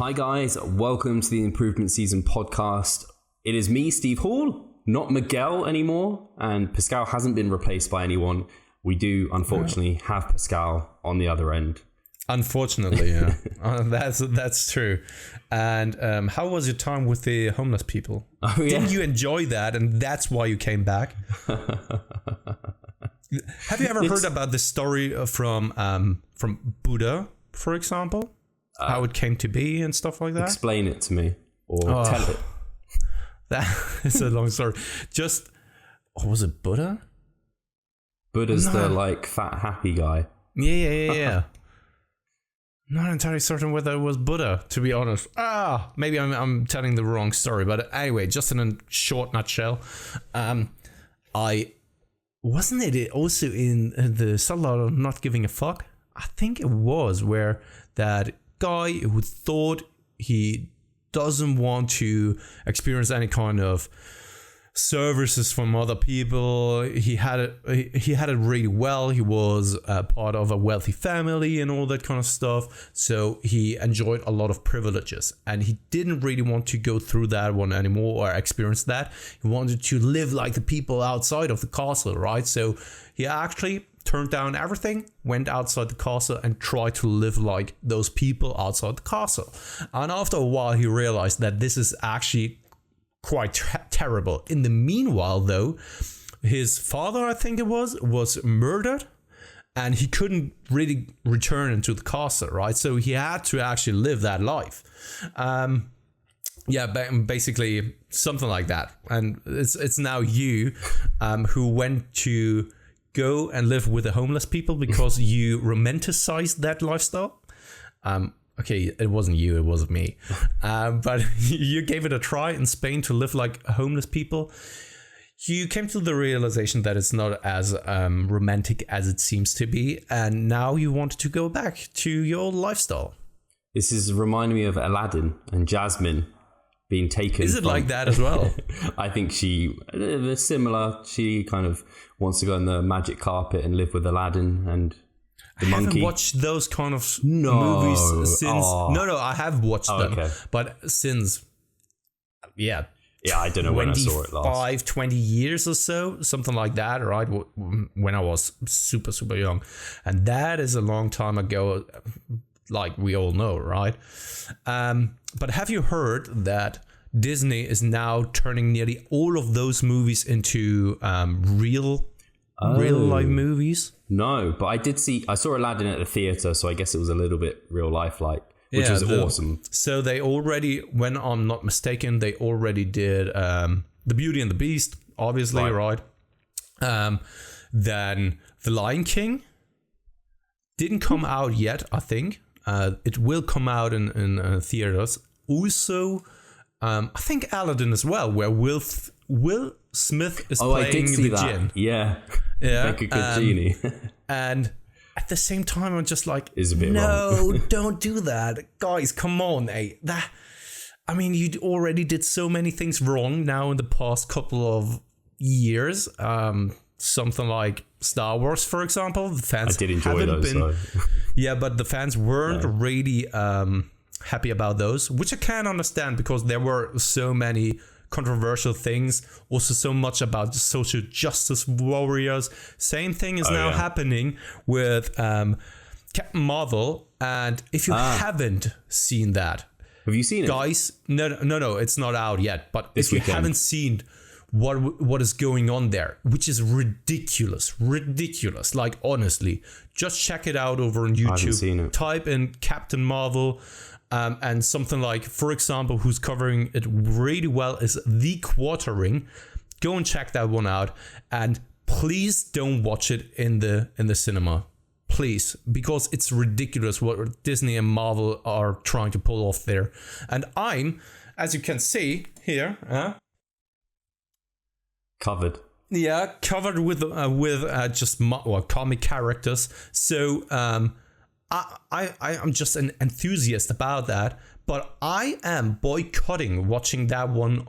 Hi guys, welcome to the Improvement Season podcast. It is me, Steve Hall, not Miguel anymore, and Pascal hasn't been replaced by anyone. We do, unfortunately, have Pascal on the other end. Unfortunately, yeah. That's true. And how was your time with the homeless people? Oh, yeah. Didn't you enjoy that, and that's why you came back? Have you ever heard about the story from Buddha, for example? How it came to be and stuff like that? Explain it to me, or tell it. That is a long story. Was it Buddha? Buddha's the fat happy guy. Yeah. Not entirely certain whether it was Buddha, to be honest. Maybe I'm telling the wrong story. But anyway, just in a short nutshell, wasn't it also in the subtle art of not giving a fuck? I think it was, where that guy who thought he doesn't want to experience any kind of services from other people. He had it really well. He was part of a wealthy family and all that kind of stuff. So he enjoyed a lot of privileges, and he didn't really want to go through that one anymore or experience that. He wanted to live like the people outside of the castle, right? So he actually turned down everything, went outside the castle, and tried to live like those people outside the castle. And after a while, he realized that this is actually quite terrible. In the meanwhile, though, his father, I think it was murdered, and he couldn't really return into the castle, right? So he had to actually live that life. Basically something like that. And it's now you who went to go and live with the homeless people because you romanticized that lifestyle. Okay, it wasn't you, it wasn't me. But you gave it a try in Spain to live like homeless people. You came to the realization that it's not as romantic as it seems to be. And now you want to go back to your old lifestyle. This is reminding me of Aladdin and Jasmine being taken. Is it like that as well? I think they're similar. She kind of wants to go on the magic carpet and live with Aladdin and the monkey. I haven't watched those kind of movies since. No, I have watched them. Okay. But since, yeah, I don't know when I saw it last. 20 years or so, something like that, right? When I was super, super young. And that is a long time ago, like we all know, right? But have you heard that Disney is now turning nearly all of those movies into real life movies? No, but I saw Aladdin at the theater, so I guess it was a little bit real life like, which was awesome. So they already, when I'm not mistaken, they already did The Beauty and the Beast, obviously, right? Then The Lion King didn't come out yet, I think. It will come out in theaters. Also, I think Aladdin as well, where Will Smith is playing the djinn. Yeah, like a good genie. And at the same time, I'm just like, is a bit wrong. Don't do that, guys. Come on, you already did so many things wrong now in the past couple of years. Something like Star Wars, for example. The fans I did enjoy those. Yeah, but the fans weren't really happy about those, which I can understand because there were so many controversial things, also so much about social justice warriors. Same thing is now happening with Captain Marvel, and if you haven't seen that, have you seen it, guys? No, it's not out yet. But if you haven't seen what is going on there, which is ridiculous. Like, honestly, just check it out over on YouTube. I haven't seen it. Type in Captain Marvel. And something like, for example, who's covering it really well is The Quartering. Go and check that one out. And please don't watch it in the cinema. Please, because it's ridiculous what Disney and Marvel are trying to pull off there. And I'm, as you can see here, covered. Yeah, covered with just comic characters. So I'm just an enthusiast about that, but I am boycotting watching that one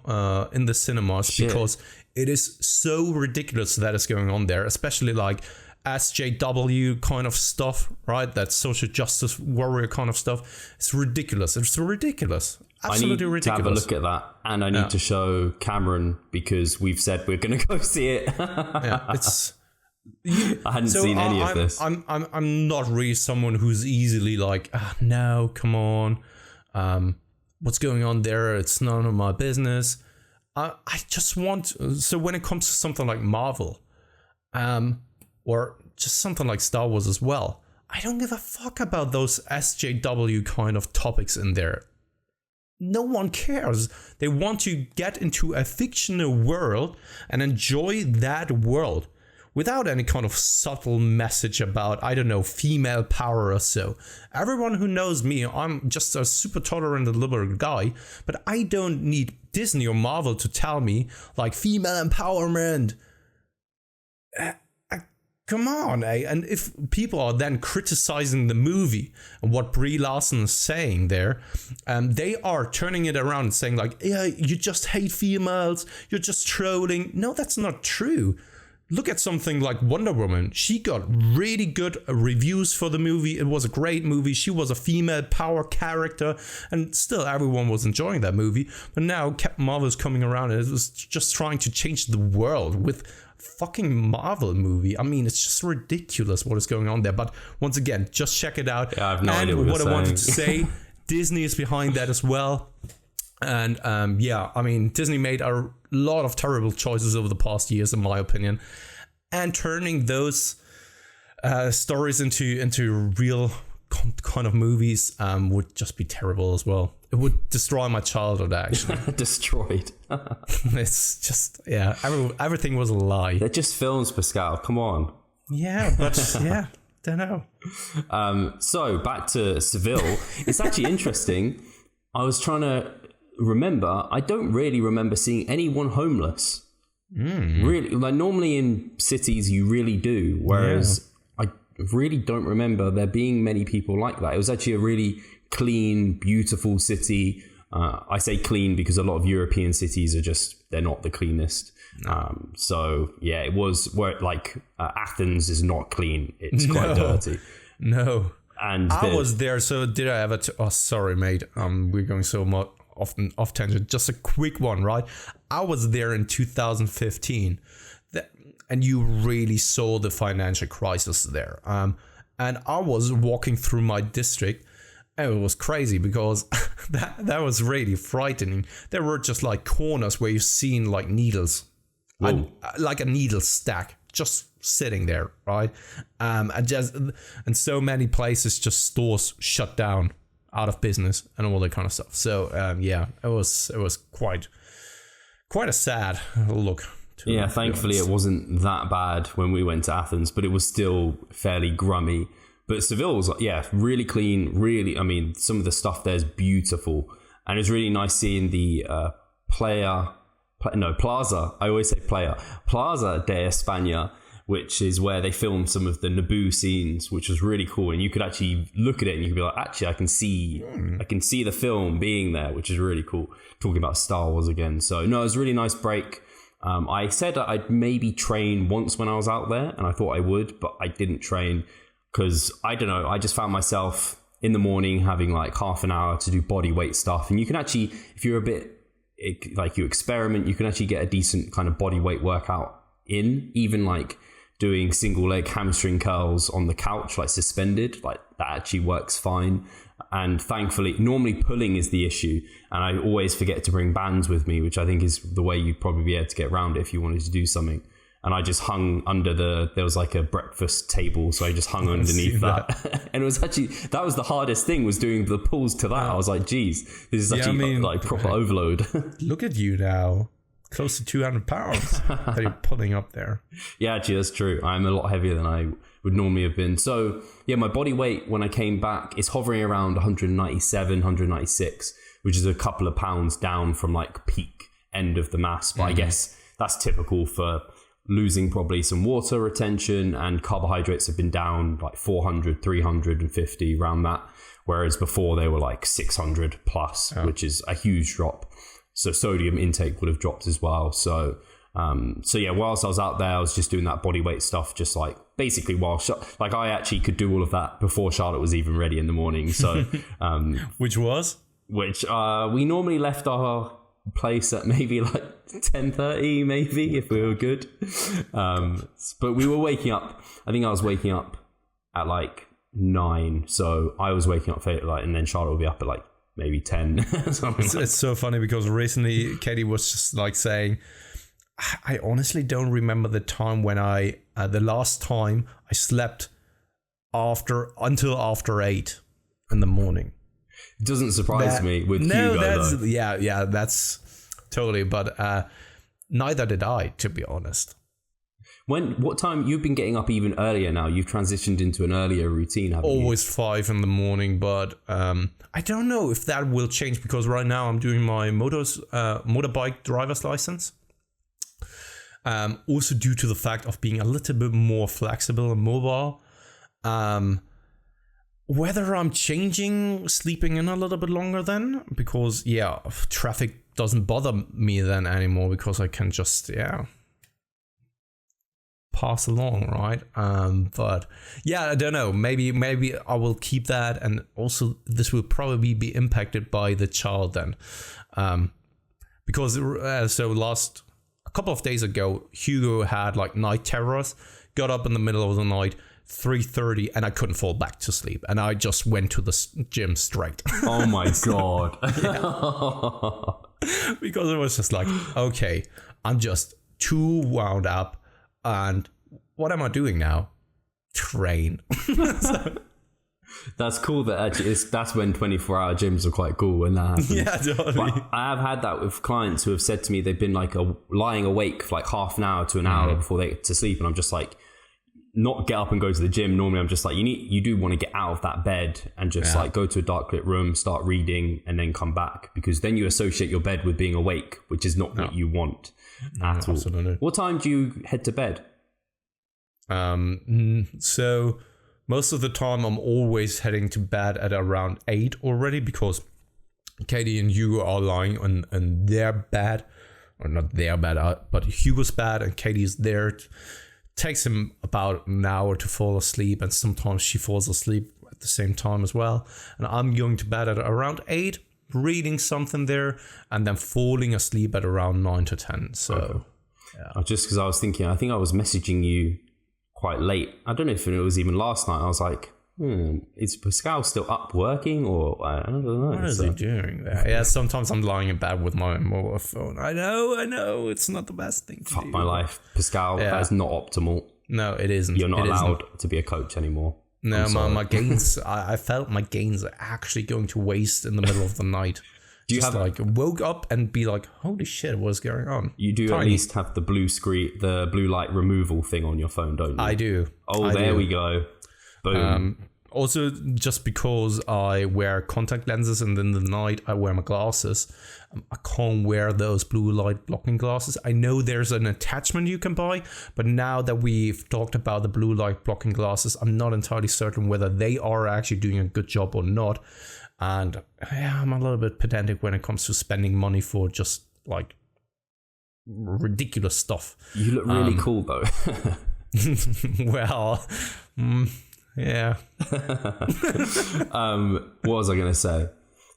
in the cinemas because it is so ridiculous that is going on there, especially like SJW kind of stuff, right? That social justice warrior kind of stuff. It's ridiculous. It's ridiculous. Absolutely ridiculous. I need to have a look at that, and I need to show Cameron because we've said we're going to go see it. It's. I hadn't seen any of this. I'm not really someone who's easily like, no, come on, what's going on there? It's none of my business. I just want. So when it comes to something like Marvel, or just something like Star Wars as well, I don't give a fuck about those SJW kind of topics in there. No one cares. They want to get into a fictional world and enjoy that world without any kind of subtle message about, I don't know, female power or so. Everyone who knows me, I'm just a super tolerant and liberal guy, but I don't need Disney or Marvel to tell me, like, female empowerment. Come on, eh? And if people are then criticizing the movie and what Brie Larson is saying there, they are turning it around and saying like, yeah, you just hate females, you're just trolling. No, that's not true. Look at something like Wonder Woman. She got really good reviews for the movie. It was a great movie. She was a female power character, and still everyone was enjoying that movie. But now Captain Marvel's coming around and it was just trying to change the world with fucking Marvel movie. I mean, it's just ridiculous what is going on there. But once again, just check it out. Yeah, I have no idea what I wanted to say, Disney is behind that as well. And I mean, Disney made a lot of terrible choices over the past years, in my opinion. And turning those stories into real kind of movies would just be terrible as well. It would destroy my childhood, actually. Destroyed. It's just, everything was a lie. They're just films, Pascal. Come on. Yeah, but don't know. So back to Seville. It's actually interesting. I was trying to remember. I don't really remember seeing anyone homeless. Really, like normally in cities you really do. Whereas I really don't remember there being many people like that. It was actually a really clean, beautiful city. I say clean because a lot of European cities they're not the cleanest. So yeah, it was where like Athens is not clean. It's quite dirty. No. And I was there. So did I ever? Oh, sorry, mate. We're going so much off tangent. Just a quick one, right? I was there in 2015, and you really saw the financial crisis there. And I was walking through my district. And it was crazy because that was really frightening. There were just like corners where you've seen like needles, like a needle stack just sitting there, right? And so many places, just stores shut down, out of business, and all that kind of stuff. So it was quite a sad look. Yeah, thankfully it wasn't that bad when we went to Athens, but it was still fairly grummy. But Seville was, really clean, really, I mean, some of the stuff there is beautiful. And it's really nice seeing the Plaza, I always say Plaza de España, which is where they filmed some of the Naboo scenes, which was really cool. And you could actually look at it and you could be like, actually, I can see the film being there, which is really cool. Talking about Star Wars again. So, no, it was a really nice break. I said I'd maybe train once when I was out there, and I thought I would, but I didn't train. Because, I don't know, I just found myself in the morning having like half an hour to do body weight stuff. And you can actually, if you're a bit, like you experiment, you can actually get a decent kind of body weight workout in. Even like doing single leg hamstring curls on the couch, like suspended, like that actually works fine. And thankfully, normally pulling is the issue. And I always forget to bring bands with me, which I think is the way you'd probably be able to get around it if you wanted to do something. And I just hung under there was like a breakfast table. So I just hung underneath that. And it was actually, that was the hardest thing, was doing the pulls to that. I was like, geez, this is actually like proper overload. Look at you now. Close to 200 pounds that you're pulling up there. Yeah, actually, that's true. I'm a lot heavier than I would normally have been. So yeah, my body weight when I came back is hovering around 197, 196, which is a couple of pounds down from like peak end of the mass. But I guess that's typical for losing probably some water retention, and carbohydrates have been down like 400, 350 around that. Whereas before they were like 600 plus, which is a huge drop. So sodium intake would have dropped as well. So yeah, whilst I was out there, I was just doing that body weight stuff, just like basically while I actually could do all of that before Charlotte was even ready in the morning. So which we normally left our place at maybe like 10:30, maybe, if we were good. But we were waking up. I think I was waking up at like 9, so I was waking up and then Charlotte will be up at like maybe 10. It's so funny because recently Katie was just like saying, I honestly don't remember the time when the last time I slept until after 8 in the morning. It doesn't surprise me with Hugo, though. Yeah, that's totally. But neither did I, to be honest. What time? You've been getting up even earlier now. You've transitioned into an earlier routine, haven't you? Always 5 in the morning, but I don't know if that will change because right now I'm doing my motorbike driver's license. Also due to the fact of being a little bit more flexible and mobile. Whether I'm sleeping in a little bit longer then, because traffic doesn't bother me then anymore because I can just pass along, right? But I don't know. Maybe I will keep that, and also this will probably be impacted by the child then, because a couple of days ago, Hugo had like night terrors, got up in the middle of the night, 3:30, and I couldn't fall back to sleep, and I just went to the gym straight. Oh my God. Because it was just like, okay, I'm just too wound up, and what am I doing now? Train. That's cool that actually that's when 24-hour gyms are quite cool when that happens. Yeah, totally. But I have had that with clients who have said to me they've been like lying awake for like half an hour to an hour before they get to sleep, and I'm just like, not get up and go to the gym. Normally I'm just like, you do want to get out of that bed and just like go to a dark lit room, start reading, and then come back, because then you associate your bed with being awake, which is not what you want at all. Absolutely. What time do you head to bed? So most of the time I'm always heading to bed at around 8 already, because Katie and Hugo are lying on their bed, or not their bed, but Hugo's bed, and Katie's there. It takes him about an hour to fall asleep, and sometimes she falls asleep at the same time as well. And I'm going to bed at around 8, reading something there, and then falling asleep at around 9 to 10. So, just because I was thinking, I think I was messaging you quite late. I don't know if it was even last night. I was like, is Pascal still up working, or I don't know. What is he doing there? Yeah, sometimes I'm lying in bed with my mobile phone. I know, it's not the best thing to do. Fuck my life, Pascal. That is not optimal. No, it isn't. You're not allowed to be a coach anymore. No, my gains. I felt my gains are actually going to waste in the middle of the night. Do you just have woke up and be like, holy shit, what's going on? You do at least have the blue screen, the blue light removal thing on your phone, don't you? I do. Oh, there we go. Boom. Also, just because I wear contact lenses and in the night I wear my glasses, I can't wear those blue light blocking glasses. I know there's an attachment you can buy, but now that we've talked about the blue light blocking glasses, I'm not entirely certain whether they are actually doing a good job or not. And I'm a little bit pedantic when it comes to spending money for just like ridiculous stuff. You look really cool though. Well, yeah. What was I going to say?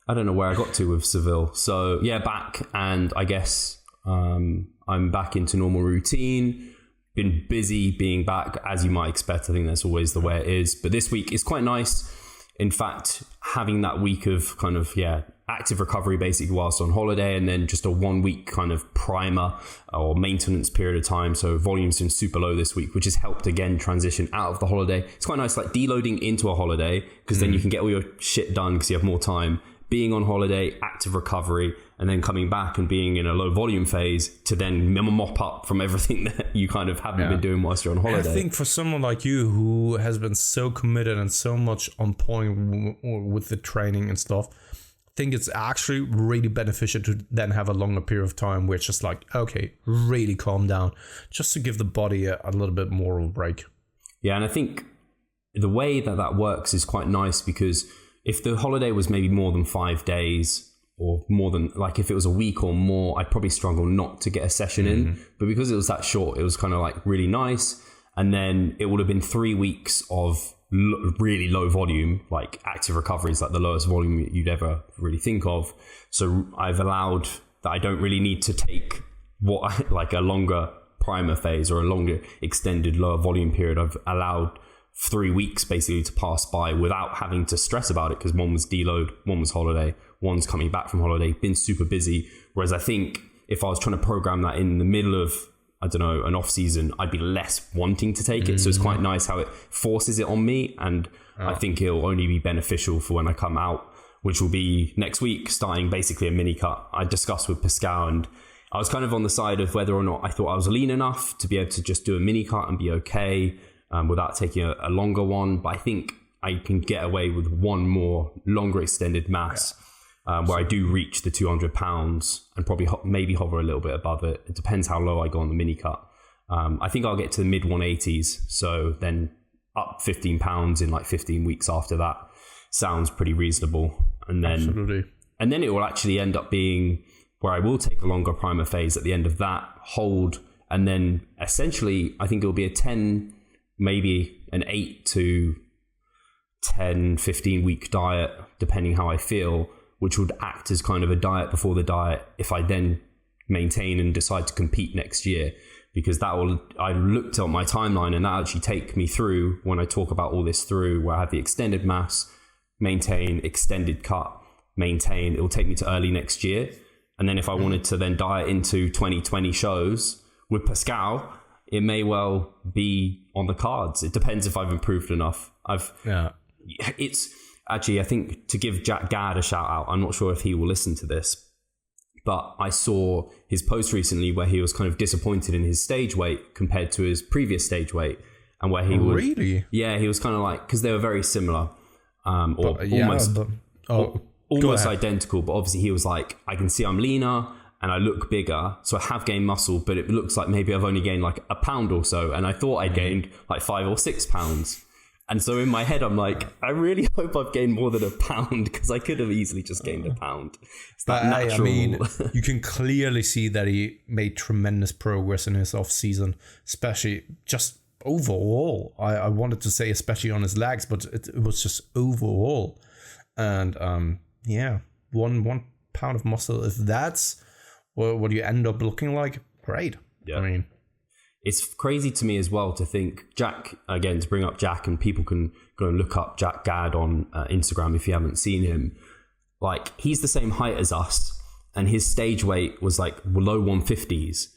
I don't know where I got to with Seville. So yeah, back, and I guess I'm back into normal routine. Been busy being back, as you might expect. I think that's always the way it is. But this week is quite nice. In fact, having that week of kind of, active recovery basically whilst on holiday, and then just a 1 week kind of primer or maintenance period of time. So volume's been super low this week, which has helped again transition out of the holiday. It's quite nice, like deloading into a holiday, because then you can get all your shit done because you have more time. Being on holiday, active recovery, and then coming back and being in a low volume phase to then mop up from everything that you kind of haven't been doing whilst you're on holiday. I think for someone like you who has been so committed and so much on point with the training and stuff, I think it's actually really beneficial to then have a longer period of time where it's just like, okay, really calm down, just to give the body a little bit more of a break. Yeah, and I think the way that works is quite nice, because if the holiday was maybe more than 5 days, or more than, like if it was a week or more, I'd probably struggle not to get a session in. But because it was that short, it was kind of like really nice. And then it would have been 3 weeks of really low volume, like active recovery is like the lowest volume you'd ever really think of. So I've allowed that I don't really need to take like a longer primer phase or a longer extended lower volume period. I've allowed 3 weeks basically to pass by without having to stress about it, because one was deload, one was holiday, one's coming back from holiday, been super busy. Whereas I think if I was trying to program that in the middle of, I don't know, an off season, I'd be less wanting to take it. So it's quite nice how it forces it on me. And I think it'll only be beneficial for when I come out, which will be next week, starting basically a mini cut. I discussed with Pascal, and I was kind of on the side of whether or not I thought I was lean enough to be able to just do a mini cut and be okay without taking a longer one. But I think I can get away with one more longer extended mass. Where I do reach the 200 pounds and probably maybe hover a little bit above it. It depends how low I go on the mini cut. I think I'll get to the mid 180s. So then up 15 pounds in like 15 weeks after that sounds pretty reasonable. And then, Absolutely. And then it will actually end up being where I will take a longer primer phase at the end of that, hold. And then essentially I think it'll be a 10, maybe an 8 to 10, 15 week diet, depending how I feel, which would act as kind of a diet before the diet if I then maintain and decide to compete next year. Because I looked at my timeline and that actually take me through when I talk about all this through, where I have the extended mass, maintain, extended cut, maintain. It will take me to early next year. And then if I wanted to then diet into 2020 shows with Pascal, it may well be on the cards. It depends if I've improved enough. It's actually, I think, to give Jack Gadd a shout out, I'm not sure if he will listen to this, but I saw his post recently where he was kind of disappointed in his stage weight compared to his previous stage weight, and where he was really, he was kind of like, because they were very similar, almost identical, but obviously he was like, I can see I'm leaner and I look bigger, so I have gained muscle, but it looks like maybe I've only gained like a pound or so, and I thought I gained like 5 or 6 pounds. And so in my head, I'm like, I really hope I've gained more than a pound, because I could have easily just gained a pound. It's that natural. I mean, you can clearly see that he made tremendous progress in his off season, especially just overall. I wanted to say especially on his legs, but it was just overall. And 1 pound of muscle, if that's what you end up looking like, great. Yeah. I mean, it's crazy to me as well to think, Jack, again, to bring up Jack, and people can go and look up Jack Gadd on Instagram if you haven't seen him. Like, he's the same height as us, and his stage weight was like low 150s.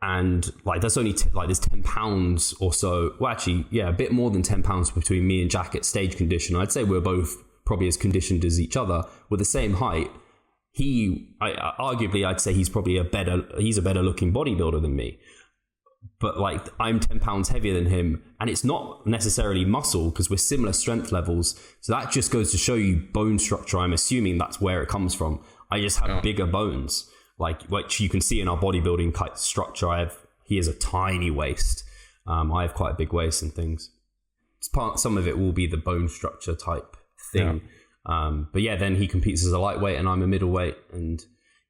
And like, that's only there's 10 pounds or so. Well, actually, yeah, a bit more than 10 pounds between me and Jack at stage condition. I'd say we're both probably as conditioned as each other with the same height. Arguably, I'd say he's probably a better looking bodybuilder than me. But like, I'm 10 pounds heavier than him, and it's not necessarily muscle because we're similar strength levels. So that just goes to show you bone structure. I'm assuming that's where it comes from. I just have bigger bones, like which you can see in our bodybuilding type structure. He has a tiny waist. I have quite a big waist and things. Some of it will be the bone structure type thing. But yeah, then he competes as a lightweight and I'm a middleweight, and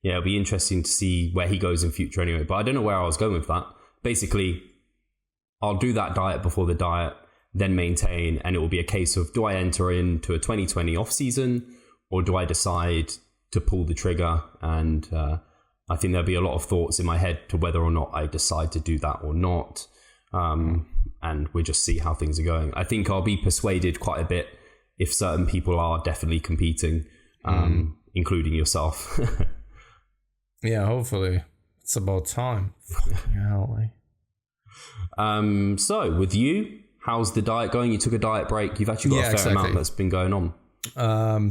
yeah, it'll be interesting to see where he goes in future anyway. But I don't know where I was going with that. Basically, I'll do that diet before the diet, then maintain, and it will be a case of, do I enter into a 2020 off season, or do I decide to pull the trigger? And I think there'll be a lot of thoughts in my head to whether or not I decide to do that or not. And we'll just see how things are going. I think I'll be persuaded quite a bit if certain people are definitely competing, including yourself. Yeah, hopefully. It's about time. So with you, how's the diet going? You took a diet break. You've actually got a fair amount that's been going on.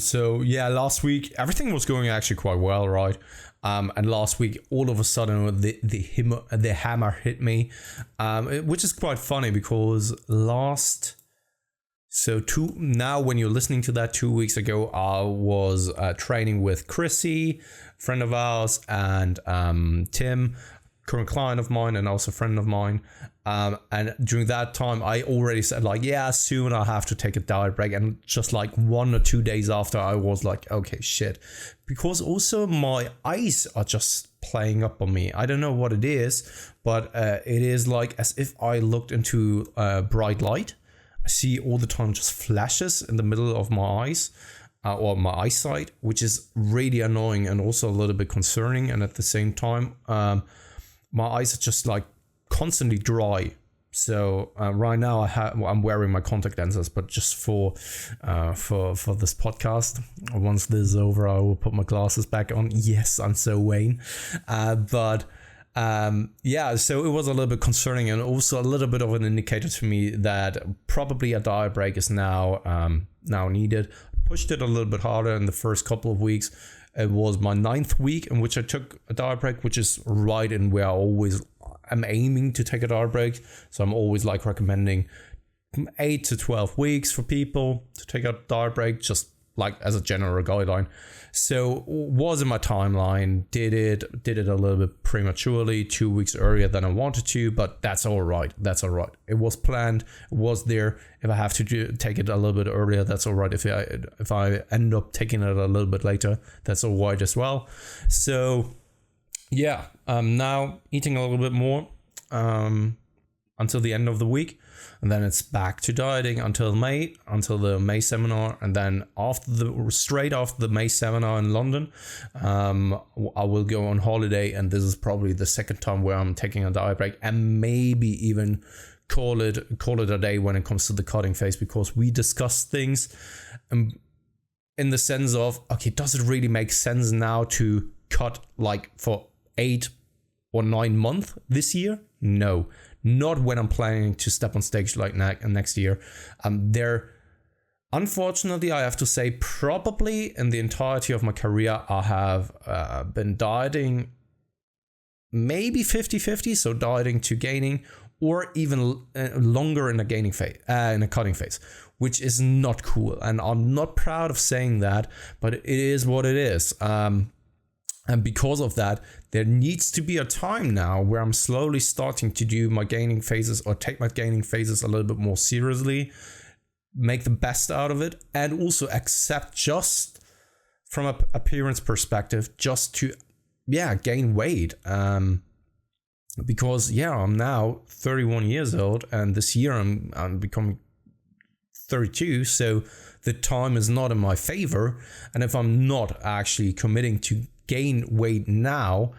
So yeah, last week everything was going actually quite well, right? And last week, all of a sudden, the hammer hit me, which is quite funny because now when you're listening to that 2 weeks ago, I was training with Chrissy, friend of ours, and Tim, current client of mine and also friend of mine. And during that time, I already said like, yeah, soon I'll have to take a diet break. And just like 1 or 2 days after, I was like, okay, shit. Because also my eyes are just playing up on me. I don't know what it is, but it is like as if I looked into bright light. I see all the time just flashes in the middle of my eyes or my eyesight, which is really annoying and also a little bit concerning. And at the same time, my eyes are just like constantly dry. So right now I'm wearing my contact lenses, but just for this podcast. Once this is over, I will put my glasses back on. Yes, I'm so Wayne. So it was a little bit concerning and also a little bit of an indicator to me that probably a diet break is now needed. I pushed it a little bit harder in the first couple of weeks. It was my 9th week in which I took a diet break, which is right in where I'm aiming to take a diet break. So I'm always like recommending 8 to 12 weeks for people to take a diet break, just like as a general guideline. So was in my timeline, did it a little bit prematurely, 2 weeks earlier than I wanted to, but that's all right. It was planned, it was there. If I have to take it a little bit earlier, that's all right. If I end up taking it a little bit later, that's all right as well. So yeah, I'm now eating a little bit more until the end of the week. And then it's back to dieting until the May seminar. And then straight after the May seminar in London, I will go on holiday. And this is probably the second time where I'm taking a diet break, and maybe even call it a day when it comes to the cutting phase, because we discuss things in the sense of, okay, does it really make sense now to cut like for 8 or 9 months this year? No. Not when I'm planning to step on stage like next year. Unfortunately, I have to say, probably in the entirety of my career, I have been dieting maybe 50-50, so dieting to gaining, or even longer in a gaining phase, in a cutting phase, which is not cool. And I'm not proud of saying that, but it is what it is. And because of that, there needs to be a time now where I'm slowly starting to do my gaining phases, or take my gaining phases a little bit more seriously, make the best out of it, and also accept, just from an appearance perspective, just to, gain weight. Because, I'm now 31 years old, and this year I'm becoming 32, so the time is not in my favor. And if I'm not actually committing to gain weight now,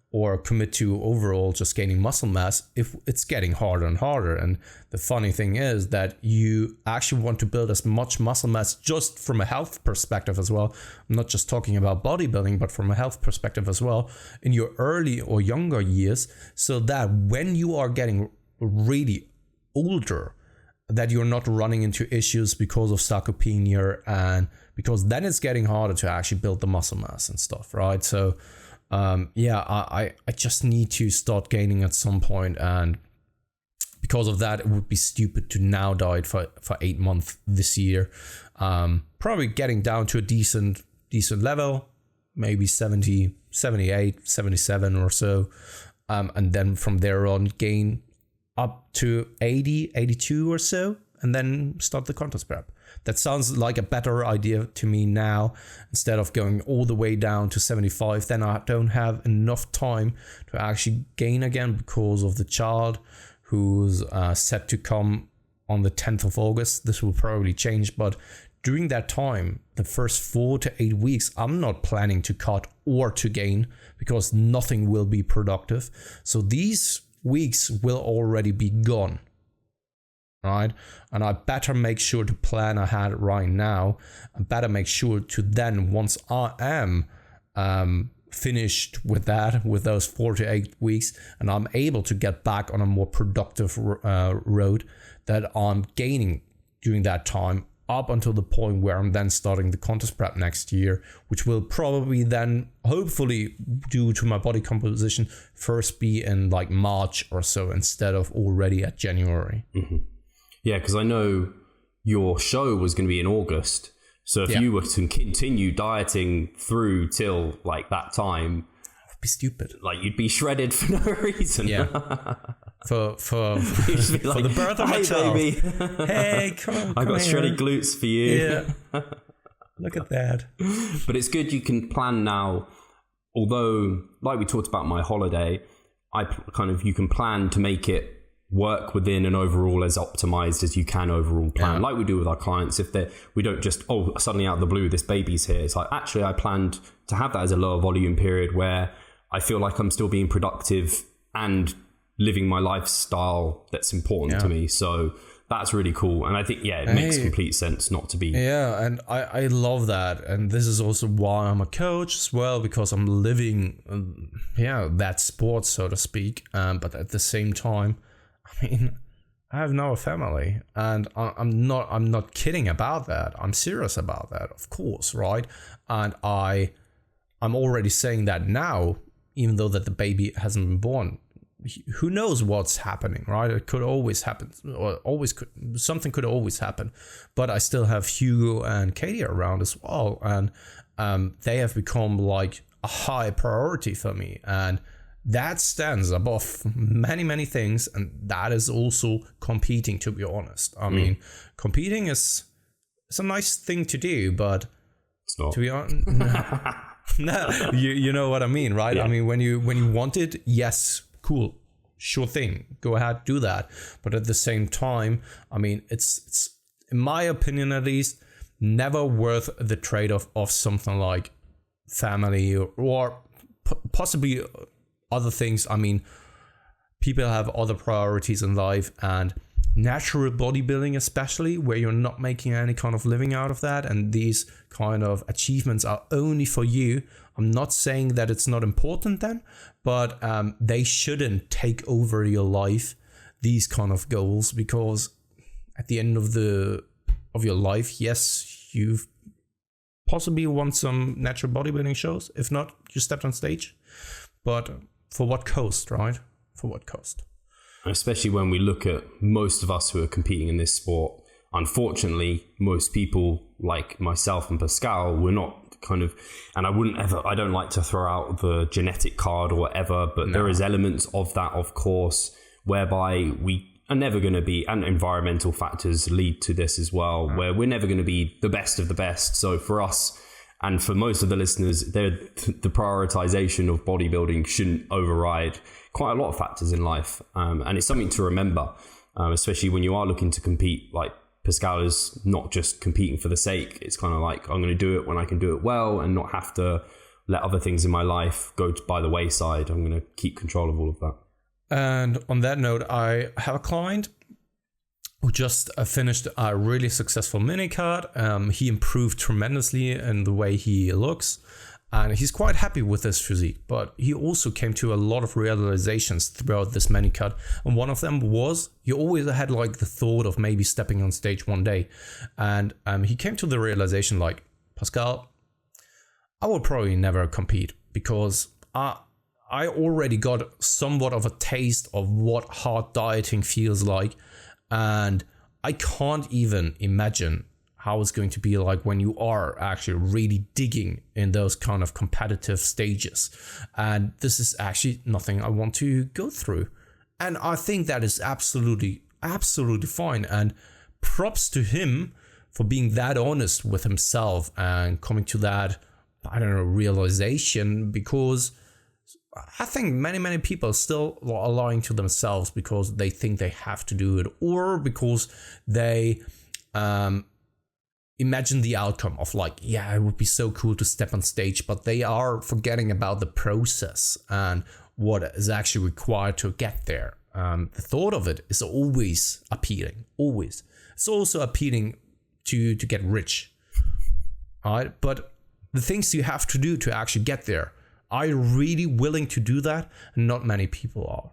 or commit to overall just gaining muscle mass, if it's getting harder and harder. And the funny thing is that you actually want to build as much muscle mass, just from a health perspective as well. I'm not just talking about bodybuilding, but from a health perspective as well, in your early or younger years, so that when you are getting really older, that you're not running into issues because of sarcopenia, and because then it's getting harder to actually build the muscle mass and stuff, right? So I just need to start gaining at some point, and because of that, it would be stupid to now diet for 8 months this year. Probably getting down to a decent level, maybe 70, 78, 77 or so, and then from there on gain up to 80, 82 or so, and then start the contest prep. That sounds like a better idea to me now, instead of going all the way down to 75. Then I don't have enough time to actually gain again, because of the child who's set to come on the 10th of August. This will probably change, but during that time, the first 4 to 8 weeks, I'm not planning to cut or to gain, because nothing will be productive. So these weeks will already be gone. Right? And I better make sure to plan ahead right now. I better make sure to then, once I am finished with those 4 to 8 weeks, and I'm able to get back on a more productive road, that I'm gaining during that time, up until the point where I'm then starting the contest prep next year, which will probably then, hopefully, due to my body composition, first be in like March or so, instead of already at January. Mm-hmm. Yeah, because I know your show was going to be in August. So if you were to continue dieting through till like that time, it'd be stupid. Like, you'd be shredded for no reason. Yeah. for the birth of my child. Baby. Hey, come I got shredded glutes for you. Yeah. Look at that. But it's good you can plan now although, like we talked about my holiday, you can plan to make it work within an overall as optimized as you can overall plan, like we do with our clients. If we don't just, suddenly out of the blue, this baby's here. It's like, actually, I planned to have that as a lower volume period where I feel like I'm still being productive and living my lifestyle that's important to me. So that's really cool. And I think, it makes complete sense not to be. Yeah, and I love that. And this is also why I'm a coach as well, because I'm living, that sport, so to speak. But at the same time, I mean, I have now a family, and I'm not kidding about that. I'm serious about that, of course, right? And I'm already saying that now, even though that the baby hasn't been born. Who knows what's happening, right? It could always happen, or something could always happen. But I still have Hugo and Katie around as well, and they have become like a high priority for me, and that stands above many things. And that is also competing, to be honest. I mean, competing it's a nice thing to do, but it's not. To be honest, no, you know what I mean, right? I mean, when you want it, yes. Cool, sure thing, go ahead, do that. But at the same time, I mean, it's in my opinion at least, never worth the trade-off of something like family or possibly other things. I mean, people have other priorities in life, and natural bodybuilding especially, where you're not making any kind of living out of that, and these kind of achievements are only for you. I'm not saying that it's not important then, but they shouldn't take over your life, these kind of goals, because at the end of your life, yes, you've possibly won some natural bodybuilding shows. If not, you stepped on stage. But for what cost, right? For what cost? Especially when we look at most of us who are competing in this sport, unfortunately, most people like myself and Pascal, we're not and I don't like to throw out the genetic card or whatever, but there is elements of that, of course, whereby we are never going to be, and environmental factors lead to this as well, where we're never going to be the best of the best. So for us, and for most of the listeners, the prioritization of bodybuilding shouldn't override quite a lot of factors in life. And it's something to remember, especially when you are looking to compete. Like Pascal is not just competing for the sake. It's kind of like, I'm going to do it when I can do it well and not have to let other things in my life go by the wayside. I'm going to keep control of all of that. And on that note, I have a client who just finished a really successful mini cut. He improved tremendously in the way he looks, and he's quite happy with his physique. But he also came to a lot of realizations throughout this mini cut, and one of them was he always had like the thought of maybe stepping on stage one day, and he came to the realization like, Pascal, I will probably never compete because I already got somewhat of a taste of what hard dieting feels like. And I can't even imagine how it's going to be like when you are actually really digging in those kind of competitive stages. And this is actually nothing I want to go through. And I think that is absolutely fine. And props to him for being that honest with himself and coming to that, realization, because I think many people still are lying to themselves because they think they have to do it, or because they imagine the outcome of like, yeah, it would be so cool to step on stage, but they are forgetting about the process and what is actually required to get there. The thought of it is always appealing, always. It's also appealing to get rich, all right? But the things you have to do to actually get there, are you really willing to do that? And not many people are.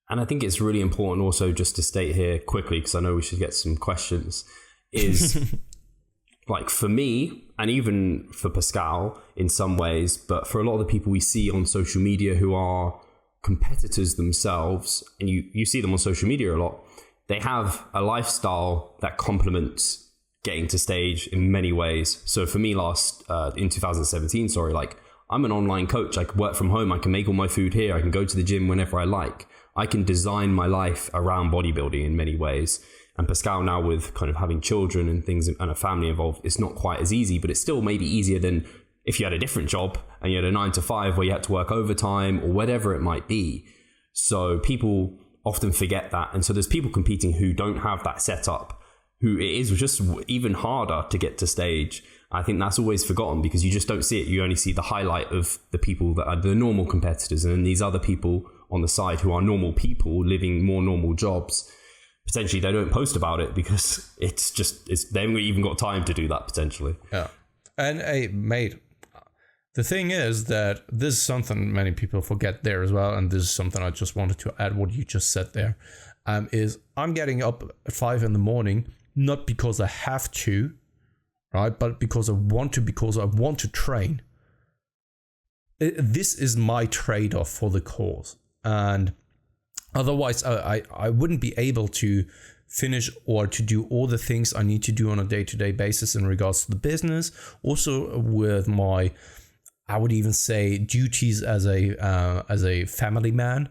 And I think it's really important also just to state here quickly, because I know we should get some questions, is like for me, and even for Pascal in some ways, but for a lot of the people we see on social media who are competitors themselves, and you see them on social media a lot, they have a lifestyle that complements getting to stage in many ways. So for me in 2017, like, I'm an online coach. I can work from home. I can make all my food here. I can go to the gym whenever I like. I can design my life around bodybuilding in many ways. And Pascal now, with kind of having children and things and a family involved, it's not quite as easy, but it's still maybe easier than if you had a different job and you had a 9 to 5 where you had to work overtime or whatever it might be. So people often forget that. And so there's people competing who don't have that setup, who it is just even harder to get to stage. I think that's always forgotten because you just don't see it. You only see the highlight of the people that are the normal competitors, and then these other people on the side who are normal people living more normal jobs. Potentially they don't post about it because they haven't even got time to do that potentially. Yeah. And hey, mate, the thing is that this is something many people forget there as well. And this is something I just wanted to add what you just said there, is I'm getting up at 5 a.m, not because I have to, right? But because I want to train. This is my trade-off for the cause. And otherwise, I wouldn't be able to finish or to do all the things I need to do on a day-to-day basis in regards to the business. Also with my, I would even say, duties as a family man.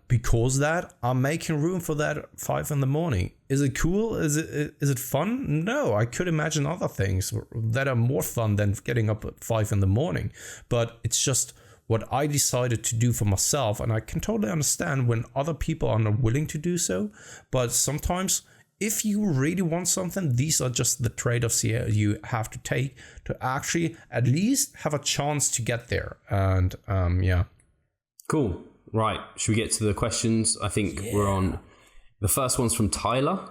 Because that I'm making room for that at 5 a.m. Is it cool? Is it fun? No, I could imagine other things that are more fun than getting up at 5 a.m. But it's just what I decided to do for myself, and I can totally understand when other people are not willing to do so. But sometimes, if you really want something, these are just the trade-offs you have to take to actually at least have a chance to get there. And yeah. Cool. Right. Should we get to the questions? I think we're on. The first one's from Tyler.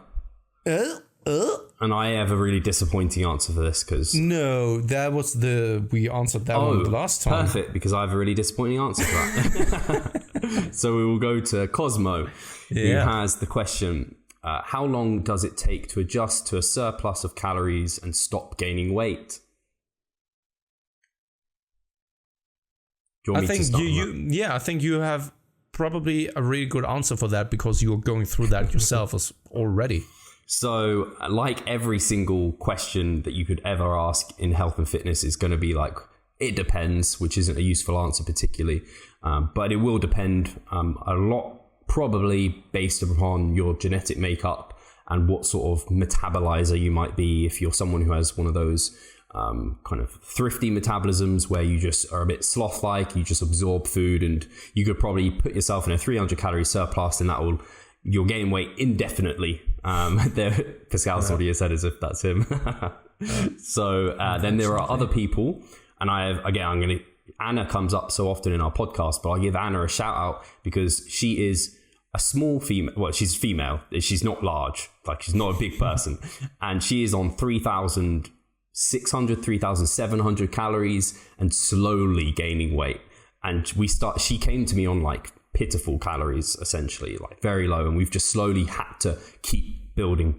And I have a really disappointing answer for this because... No, we answered that one the last time. Perfect, because I have a really disappointing answer for that. So we will go to Cosmo, who has the question, how long does it take to adjust to a surplus of calories and stop gaining weight? I think you have probably a really good answer for that because you're going through that yourself already. So, like every single question that you could ever ask in health and fitness is going to be like, it depends, which isn't a useful answer particularly, but it will depend a lot, probably based upon your genetic makeup and what sort of metabolizer you might be. If you're someone who has one of those kind of thrifty metabolisms where you just are a bit sloth-like, you just absorb food, and you could probably put yourself in a 300 calorie surplus, and you'll gain weight indefinitely. Pascal's already said as if that's him. So then there are other people, and Anna comes up so often in our podcast, but I'll give Anna a shout out because she is a small female. Well, she's female. She's not large. Like, she's not a big person. And she is on 3,600, 3,700 calories and slowly gaining weight. And she came to me on like pitiful calories, essentially, like very low. And we've just slowly had to keep building.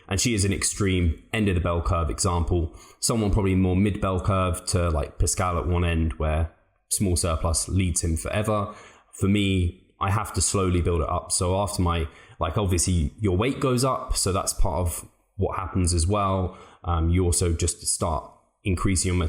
And she is an extreme end of the bell curve example. Someone probably more mid bell curve to like Pascal at one end, where small surplus leads him forever. For me, I have to slowly build it up. So after obviously your weight goes up. So that's part of what happens as well. You also just start increasing your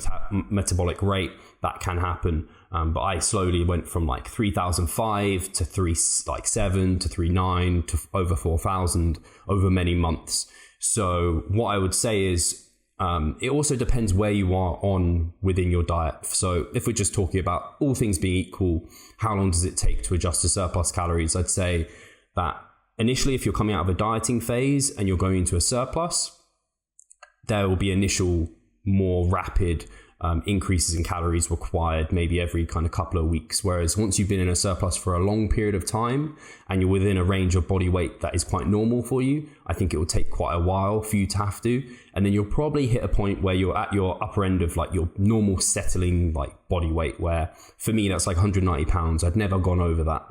metabolic rate. That can happen. But I slowly went from like 3,005 to 3,7 to 3,9 to over 4,000 over many months. So what I would say is it also depends where you are on within your diet. So if we're just talking about all things being equal, how long does it take to adjust to surplus calories? I'd say that initially, if you're coming out of a dieting phase and you're going into a surplus, there will be initial more rapid increases in calories required maybe every kind of couple of weeks. Whereas once you've been in a surplus for a long period of time and you're within a range of body weight that is quite normal for you, I think it will take quite a while for you to have to. And then you'll probably hit a point where you're at your upper end of like your normal settling like body weight, where for me, that's like 190 pounds. I'd never gone over that.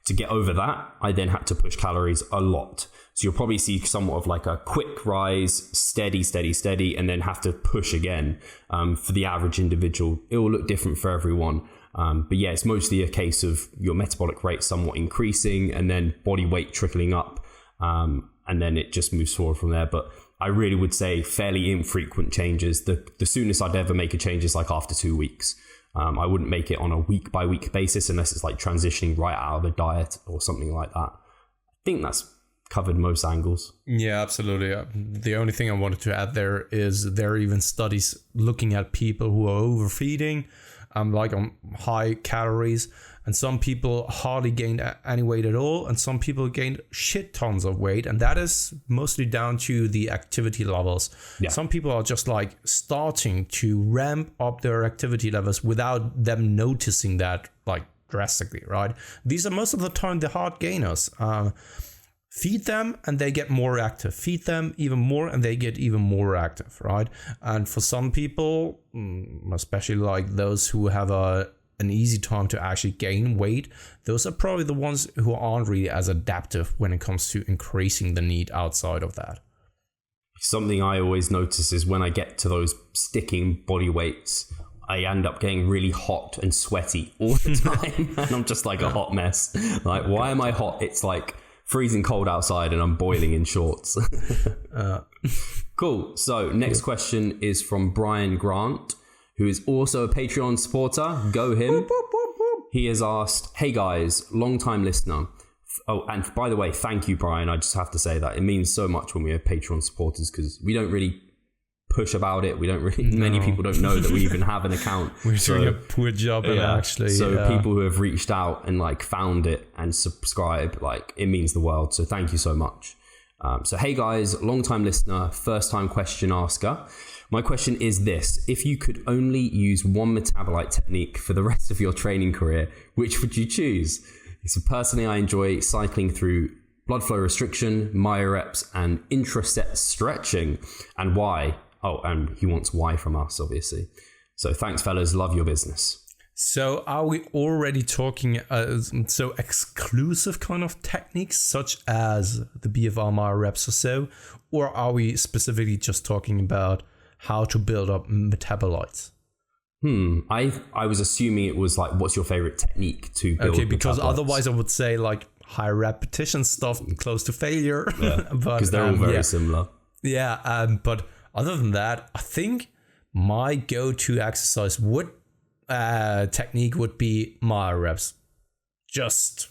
To get over that, I then had to push calories a lot. So you'll probably see somewhat of like a quick rise, steady, and then have to push again. For the average individual, it will look different for everyone. But yeah, it's mostly a case of your metabolic rate somewhat increasing and then body weight trickling up. And then it just moves forward from there. But I really would say fairly infrequent changes. The soonest I'd ever make a change is like after 2 weeks. I wouldn't make it on a week by week basis unless it's like transitioning right out of a diet or something like that. I think that's covered most angles. Yeah, absolutely. The only thing I wanted to add there is there are even studies looking at people who are overfeeding, like on high calories, and some people hardly gained any weight at all, and some people gained shit tons of weight, and that is mostly down to the activity levels. Yeah. Some people are just like starting to ramp up their activity levels without them noticing that like drastically, right? These are most of the time the hard gainers. Feed them and they get more active. Feed them even more and they get even more active, right? And for some people, especially like those who have an easy time to actually gain weight, those are probably the ones who aren't really as adaptive when it comes to increasing the need outside of that. Something I always notice is when I get to those sticking body weights, I end up getting really hot and sweaty all the time. And I'm just like a hot mess. Like, why am I hot? It's like freezing cold outside and I'm boiling in shorts. Cool. So next question is from Brian Grant, who is also a Patreon supporter. Go him. He has asked, hey guys, long time listener. Oh, and by the way, thank you, Brian. I just have to say that it means so much when we have Patreon supporters because we don't really push about it. We don't really, many people don't know that we even have an account. We're doing a poor job at actually. So people who have reached out and like found it and subscribe, like it means the world. So thank you so much. So hey guys, long time listener, first time question asker. My question is this: if you could only use one metabolite technique for the rest of your training career, which would you choose? So personally, I enjoy cycling through blood flow restriction, myoreps, and intraset stretching. And why? Oh, and he wants why from us, obviously. So thanks, fellas. Love your business. So are we already talking so exclusive kind of techniques, such as the BFR myoreps or so? Or are we specifically just talking about how to build up metabolites? I was assuming it was like, what's your favorite technique to build? Okay, because metabolites? Otherwise I would say like high repetition stuff close to failure. Yeah, because they're all very similar. Yeah, but other than that, I think my go-to exercise technique would be myoreps. Just,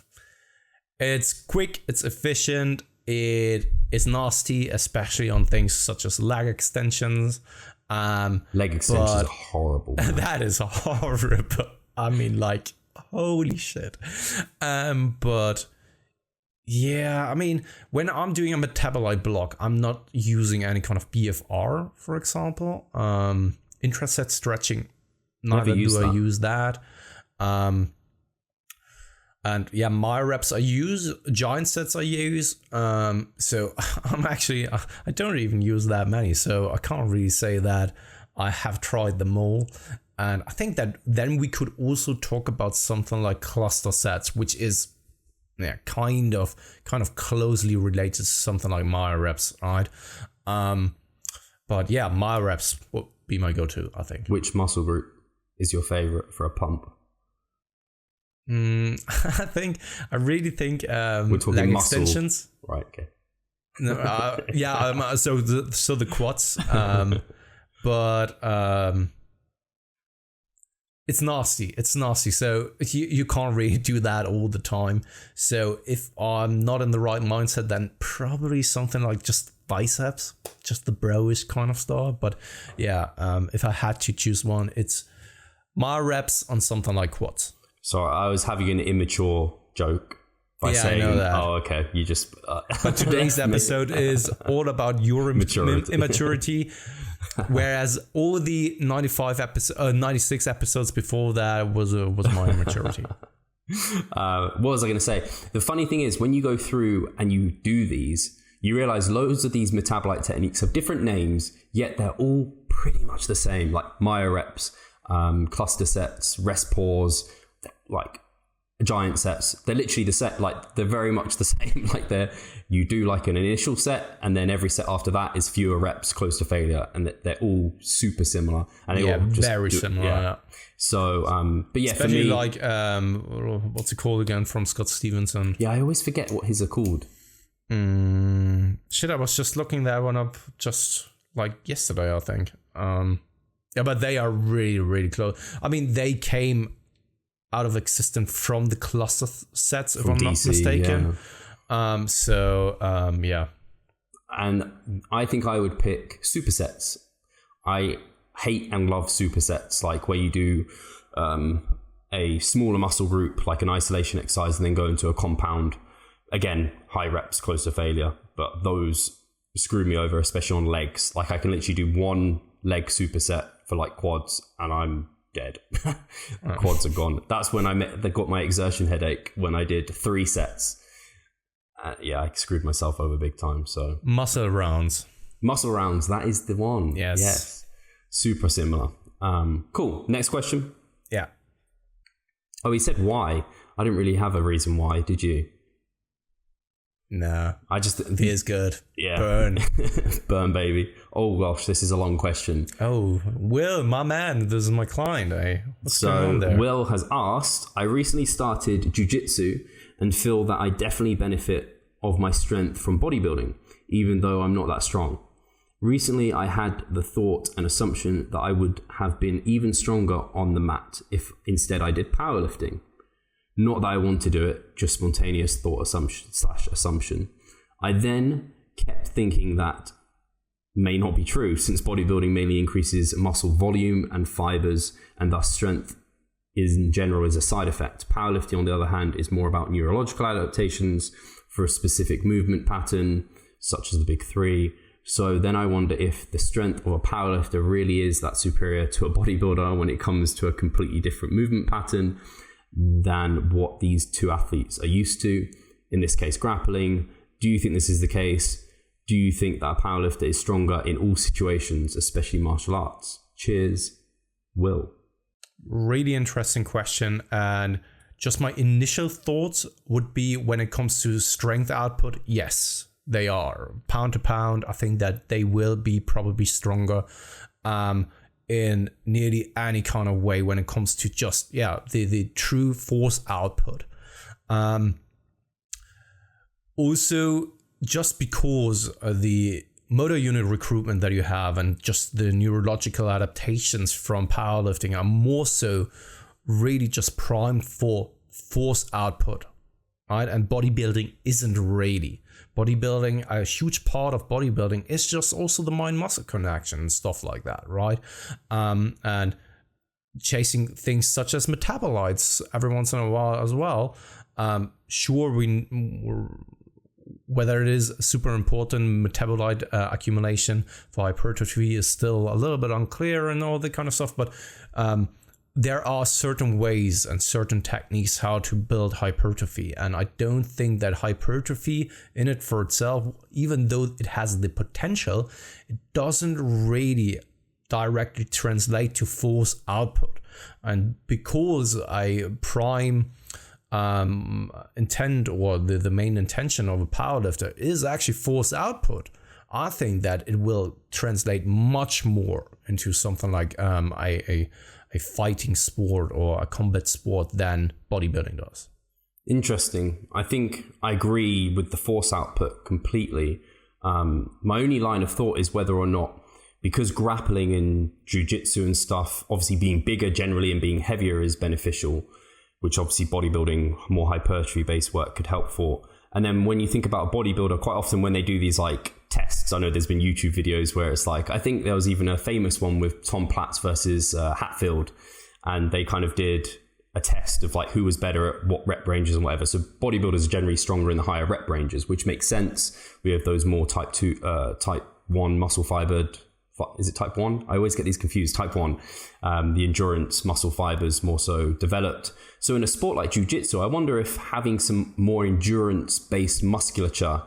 it's quick, it's efficient, it is nasty, especially on things such as leg extensions. Leg extensions are horrible. That is horrible. I mean, like, holy shit. But yeah, I mean, when I'm doing a metabolite block, I'm not using any kind of BFR, for example. Intraset stretching, neither do I use that. And yeah, my reps I use, giant sets I use. So I'm actually, I don't even use that many, so I can't really say that I have tried them all. And I think that then we could also talk about something like cluster sets, which is kind of closely related to something like myoreps, right? But yeah, myoreps would be my go-to, I think. Which muscle group is your favorite for a pump? I really think we're talking leg muscle. extensions. Right, okay. No, so the quads, but it's nasty. So you can't really do that all the time. So if I'm not in the right mindset, then probably something like just biceps, just the bro-ish kind of stuff. But yeah, if I had to choose one, it's my reps on something like quads. So I was having an immature joke by saying, I know that. Oh, okay, you just... But today's episode is all about your immaturity. Whereas all the 96 episodes before that was my immaturity. What was I going to say? The funny thing is, when you go through and you do these, you realize loads of these metabolite techniques have different names, yet they're all pretty much the same, like myoreps, cluster sets, rest pause, like giant sets. They're literally the set, like they're very much the same. Like you do like an initial set, and then every set after that is fewer reps, close to failure, and they're all super similar. And they all just very similar. Yeah. So, but yeah, especially for me, like what's it called again from Scott Stevenson? Yeah, I always forget what his are called. Shit, I was just looking that one up just like yesterday, I think. Yeah, but they are really, really close. I mean, they came out of existence from the cluster sets, if I'm not mistaken. Yeah. And I think I would pick supersets. I hate and love supersets, like where you do a smaller muscle group, like an isolation exercise, and then go into a compound. Again, high reps, close to failure, but those screw me over, especially on legs. Like I can literally do one leg superset for like quads, and I'm dead. Quads are gone. That's when they got my exertion headache when I did 3 sets. I screwed myself over big time. So muscle rounds, that is the one. Yes. Super similar. Cool. Next question. Yeah. Oh, he said why. I didn't really have a reason why, did you? No. I just... Feels good. Yeah. Burn. Burn, baby. Oh, gosh, this is a long question. Oh, Will, my man. This is my client. What's going on there? Will has asked, I recently started jiu-jitsu and feel that I definitely benefit of my strength from bodybuilding, even though I'm not that strong. Recently, I had the thought and assumption that I would have been even stronger on the mat if instead I did powerlifting. Not that I want to do it, just spontaneous thought assumption. I then kept thinking that may not be true, since bodybuilding mainly increases muscle volume and fibers, and thus strength in general is a side effect. Powerlifting, on the other hand, is more about neurological adaptations for a specific movement pattern, such as the big 3. So then I wonder if the strength of a powerlifter really is that superior to a bodybuilder when it comes to a completely different movement pattern than what these two athletes are used to, in this case grappling. Do you think this is the case? Do you think that a powerlifter is stronger in all situations, especially martial arts? Cheers, Will. Really interesting question, and just my initial thoughts would be when it comes to strength output, yes, they are. Pound to pound, I think that they will be probably stronger in nearly any kind of way when it comes to just, the true force output. Also, just because the motor unit recruitment that you have and just the neurological adaptations from powerlifting are more so really just primed for force output, right? And bodybuilding isn't really. Bodybuilding, a huge part of bodybuilding is just also the mind-muscle connection and stuff like that, right? And chasing things such as metabolites every once in a while as well. Sure, whether it is super important, metabolite accumulation for hypertrophy is still a little bit unclear and all that kind of stuff, but there are certain ways and certain techniques how to build hypertrophy, and I don't think that hypertrophy in it for itself, even though it has the potential, it doesn't really directly translate to force output. And because I prime intent, or the main intention of a powerlifter is actually force output, I think that it will translate much more into something like a fighting sport or a combat sport than bodybuilding does. Interesting. I think I agree with the force output completely. My only line of thought is whether or not, because grappling and jiu-jitsu and stuff, obviously being bigger generally and being heavier is beneficial, which obviously bodybuilding, more hypertrophy-based work could help for. And then when you think about a bodybuilder, quite often when they do these like tests, I know there's been YouTube videos where it's like, I think there was even a famous one with Tom Platz versus Hatfield, and they kind of did a test of like who was better at what rep ranges and whatever. So bodybuilders are generally stronger in the higher rep ranges, which makes sense. We have those more type 1 muscle fibered. Is it type 1? I always get these confused. Type 1, the endurance muscle fibers more so developed. So in a sport like jiu-jitsu, I wonder if having some more endurance-based musculature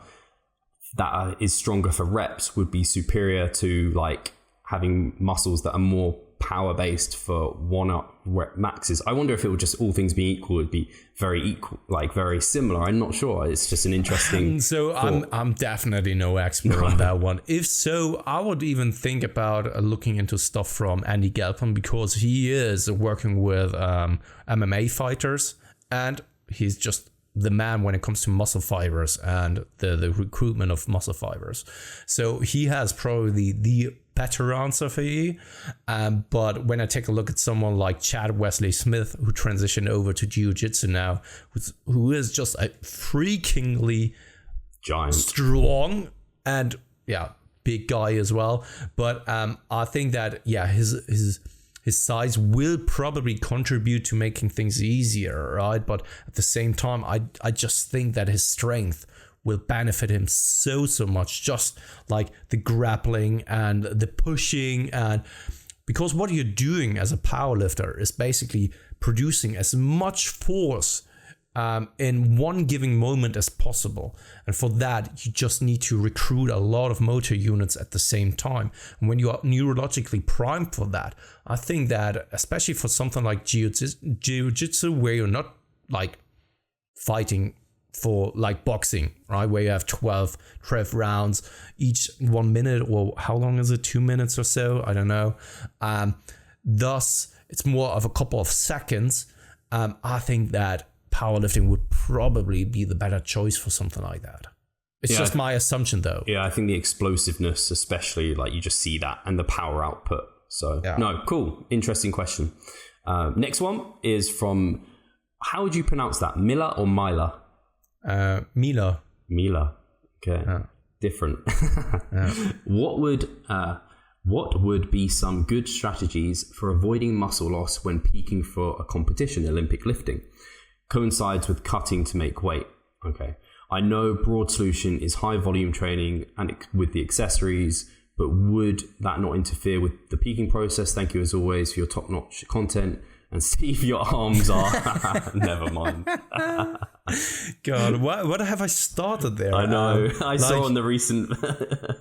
that is stronger for reps would be superior to like having muscles that are more power-based for one-up rep maxes. I wonder if it would just, all things being equal, would be very equal, like very similar. I'm not sure. It's just an interesting So I'm definitely no expert on that one. If so, I would even think about looking into stuff from Andy Galpin, because he is working with MMA fighters, and he's just the man when it comes to muscle fibers and the recruitment of muscle fibers. So he has probably the better answer for you. But when I take a look at someone like Chad Wesley Smith, who transitioned over to jiu-jitsu now, who is just a freakingly giant, strong, and big guy as well. But I think that his size will probably contribute to making things easier, right? But at the same time, I just think that his strength will benefit him so much, just like the grappling and the pushing. And because what you're doing as a powerlifter is basically producing as much force in one given moment as possible. And for that, you just need to recruit a lot of motor units at the same time. And when you are neurologically primed for that, I think that especially for something like jiu-jitsu, where you're not like fighting for like boxing, right? Where you have 12 rounds, each 1 minute, or how long is it? 2 minutes or so? I don't know. Thus, it's more of a couple of seconds. I think that powerlifting would probably be the better choice for something like that. It's just my assumption, though. Yeah, I think the explosiveness, especially, like you just see that, and the power output. So, no, cool. Interesting question. Next one is from, how would you pronounce that? Miller or Myla? Mila. Okay. Different. What would be some good strategies for avoiding muscle loss when peaking for a competition, Olympic lifting? Coincides with cutting to make weight. Okay. I know broad solution is high volume training and with the accessories, but would that not interfere with the peaking process? Thank you as always for your top-notch content. And Steve, your arms are... Never mind. God, what have I started there? I know. I saw on the recent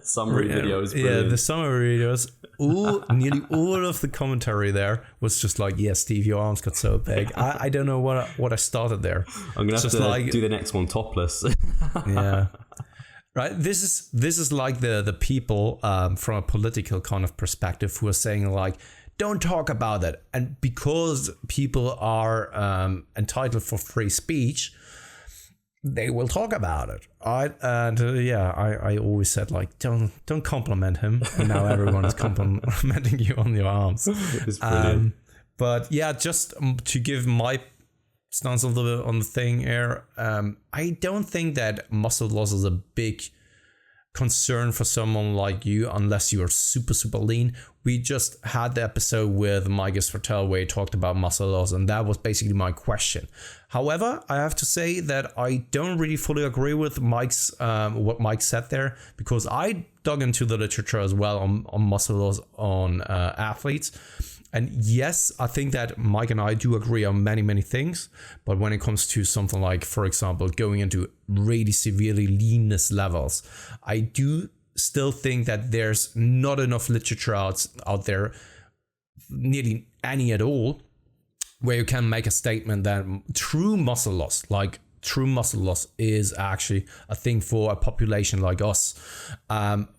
summary videos. Brilliant. Yeah, the summary videos. Nearly all of the commentary there was just like, yeah, Steve, your arms got so big. I don't know what I started there. I'm going to have to do the next one topless. Yeah. Right. This is like the people from a political kind of perspective who are saying like, don't talk about it. And because people are entitled for free speech, they will talk about it. And I always said like, don't compliment him. And now everyone is complimenting you on your arms. It's brilliant. But yeah, just to give my stance a little bit on the thing here, I don't think that muscle loss is a big concern for someone like you unless you are super lean. We just had the episode with Mike Isfertel where he talked about muscle loss, and that was basically my question. However, I have to say that I don't really fully agree with Mike's what Mike said there, because I dug into the literature as well on muscle loss on athletes. And yes, I think that Mike and I do agree on many things. But when it comes to something like, for example, going into really severely leanness levels, I do still think that there's not enough literature out there, nearly any at all, where you can make a statement that true muscle loss is actually a thing for a population like us.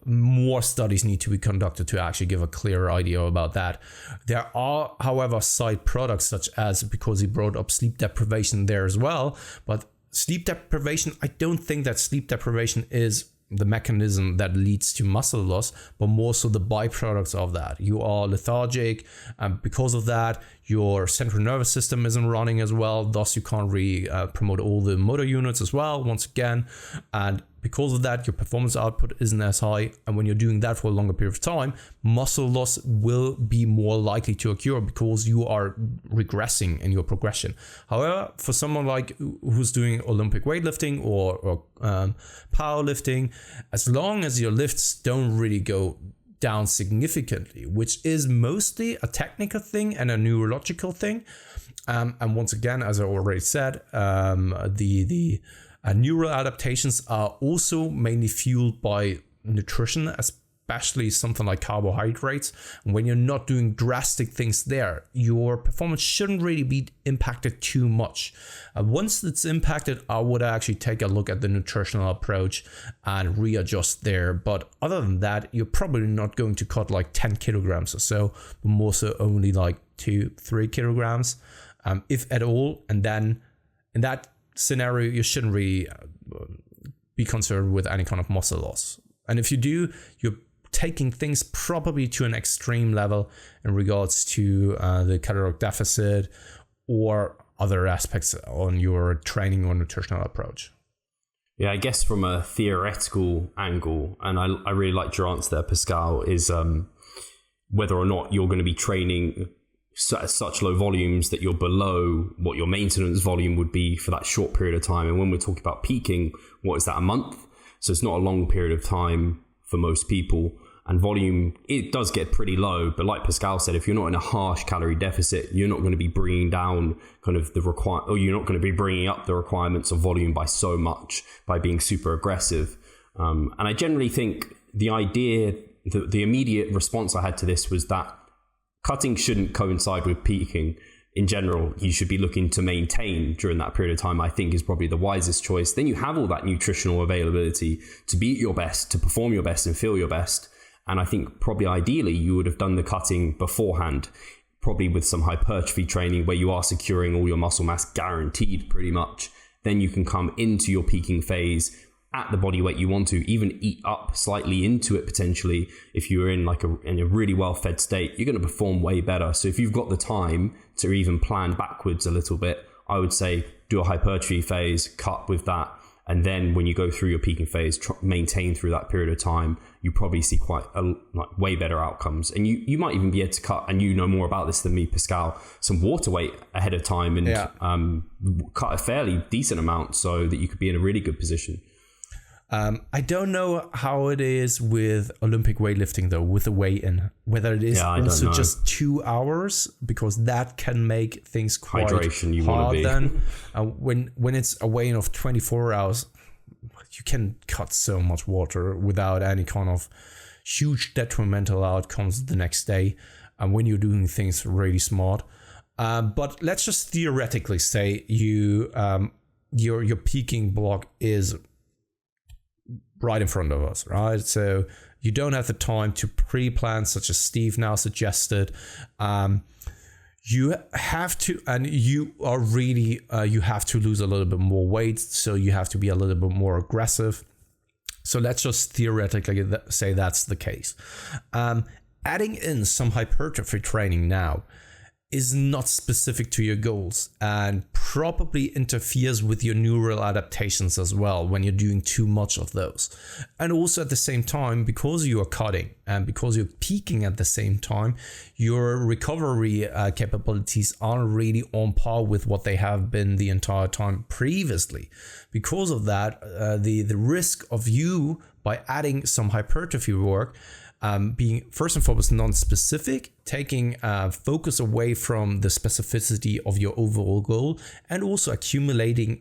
More studies need to be conducted to actually give a clearer idea about that. There are, however, side products such as, because he brought up sleep deprivation there as well, but sleep deprivation, I don't think that sleep deprivation is the mechanism that leads to muscle loss, but more so the byproducts of that. You are lethargic, and because of that, your central nervous system isn't running as well. Thus, you can't really promote all the motor units as well, once again. And because of that, your performance output isn't as high. And when you're doing that for a longer period of time, muscle loss will be more likely to occur because you are regressing in your progression. However, for someone like who's doing Olympic weightlifting or powerlifting, as long as your lifts don't really go down significantly, which is mostly a technical thing and a neurological thing. And once again, as I already said, the neural adaptations are also mainly fueled by nutrition, especially something like carbohydrates. And when you're not doing drastic things there, your performance shouldn't really be impacted too much. Once it's impacted, I would actually take a look at the nutritional approach and readjust there. But other than that, you're probably not going to cut like 10 kilograms or so, but more so only like 2-3 kilograms, if at all. And then in that scenario, you shouldn't really be concerned with any kind of muscle loss. And if you do, you're taking things probably to an extreme level in regards to the caloric deficit or other aspects on your training or nutritional approach. Yeah, I guess from a theoretical angle, and I really liked your answer there, Pascal, is whether or not you're going to be training at such low volumes that you're below what your maintenance volume would be for that short period of time. And when we're talking about peaking, what is that, a month? So it's not a long period of time for most people. And volume, it does get pretty low. But like Pascal said, if you're not in a harsh calorie deficit, you're not going to be bringing down kind of or you're not going to be bringing up the requirements of volume by so much by being super aggressive. And I generally think the idea, the immediate response I had to this was that cutting shouldn't coincide with peaking. In general, you should be looking to maintain during that period of time, I think is probably the wisest choice. Then you have all that nutritional availability to be at your best, to perform your best and feel your best. And I think probably ideally you would have done the cutting beforehand, probably with some hypertrophy training where you are securing all your muscle mass guaranteed pretty much. Then you can come into your peaking phase at the body weight you want to, even eat up slightly into it potentially. If you're in in a really well-fed state, you're going to perform way better. So if you've got the time to even plan backwards a little bit, I would say do a hypertrophy phase, cut with that. And then when you go through your peaking phase, maintain through that period of time, you probably see way better outcomes. And you might even be able to cut, and you know more about this than me, Pascal, some water weight ahead of time and cut a fairly decent amount so that you could be in a really good position. I don't know how it is with Olympic weightlifting though, with the weigh-in, whether it is also just 2 hours, because that can make things quite hydration hard then. When it's a weigh-in of 24 hours, you can cut so much water without any kind of huge detrimental outcomes the next day, and when you're doing things really smart. But let's just theoretically say your peaking block is right in front of us, right? So you don't have the time to pre-plan, such as Steve now suggested. You have to, and you are really, you have to lose a little bit more weight, so you have to be a little bit more aggressive. So let's just theoretically say that's the case. Adding in some hypertrophy training now is not specific to your goals and probably interferes with your neural adaptations as well when you're doing too much of those. And also at the same time, because you are cutting and because you're peaking at the same time, your recovery capabilities aren't really on par with what they have been the entire time previously. Because of that, the risk of you, by adding some hypertrophy work, being first and foremost non-specific, taking focus away from the specificity of your overall goal, and also accumulating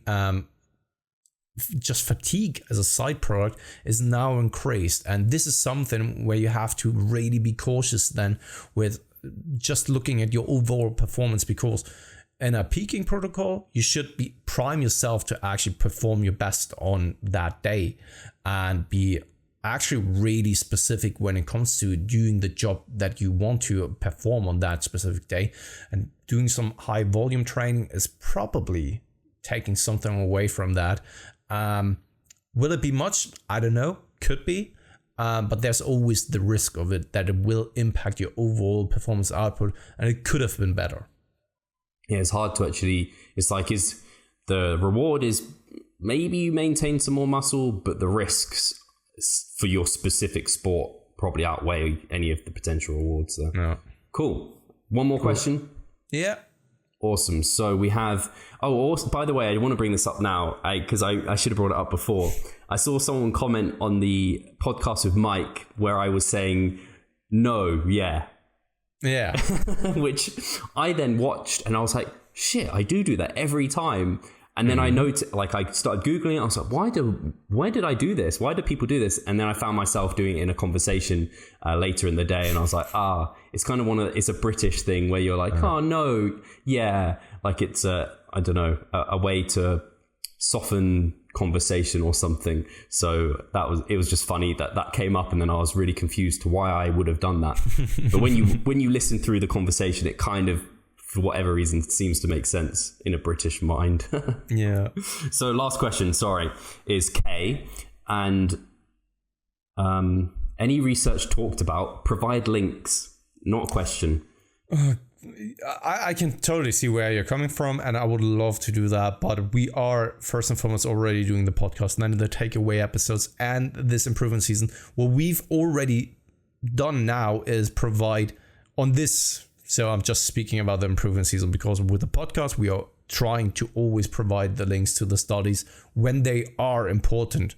just fatigue as a side product is now increased. And this is something where you have to really be cautious then with just looking at your overall performance, because in a peaking protocol, you should prime yourself to actually perform your best on that day and be actually really specific when it comes to doing the job that you want to perform on that specific day. And doing some high volume training is probably taking something away from that. Will it be much? I don't know. Could be. But there's always the risk of it that it will impact your overall performance output, and it could have been better. Yeah, it's hard to actually, it's like, the reward is maybe you maintain some more muscle, but the risks for your specific sport probably outweigh any of the potential rewards there. Yeah. Cool. One more question? Yeah. Awesome. So we have, also, by the way, I want to bring this up now because I should have brought it up before. I saw someone comment on the podcast with Mike where I was saying, no, yeah. Yeah. Which I then watched and I was like, shit, I do that every time. And then I noticed, I started Googling it. I was like, why did I do this? Why do people do this? And then I found myself doing it in a conversation later in the day. And I was like, it's kind of it's a British thing where you're like, oh no, yeah. Like it's a way to soften conversation or something. So it was just funny that came up. And then I was really confused to why I would have done that. But when you listen through the conversation, it kind of, for whatever reason, seems to make sense in a British mind. Yeah. So last question, is Kay. And any research talked about, provide links, not a question. I can totally see where you're coming from, and I would love to do that, but we are first and foremost already doing the podcast, and then the takeaway episodes and this improvement season. What we've already done now is provide on this. So I'm just speaking about the improvement season, because with the podcast, we are trying to always provide the links to the studies when they are important.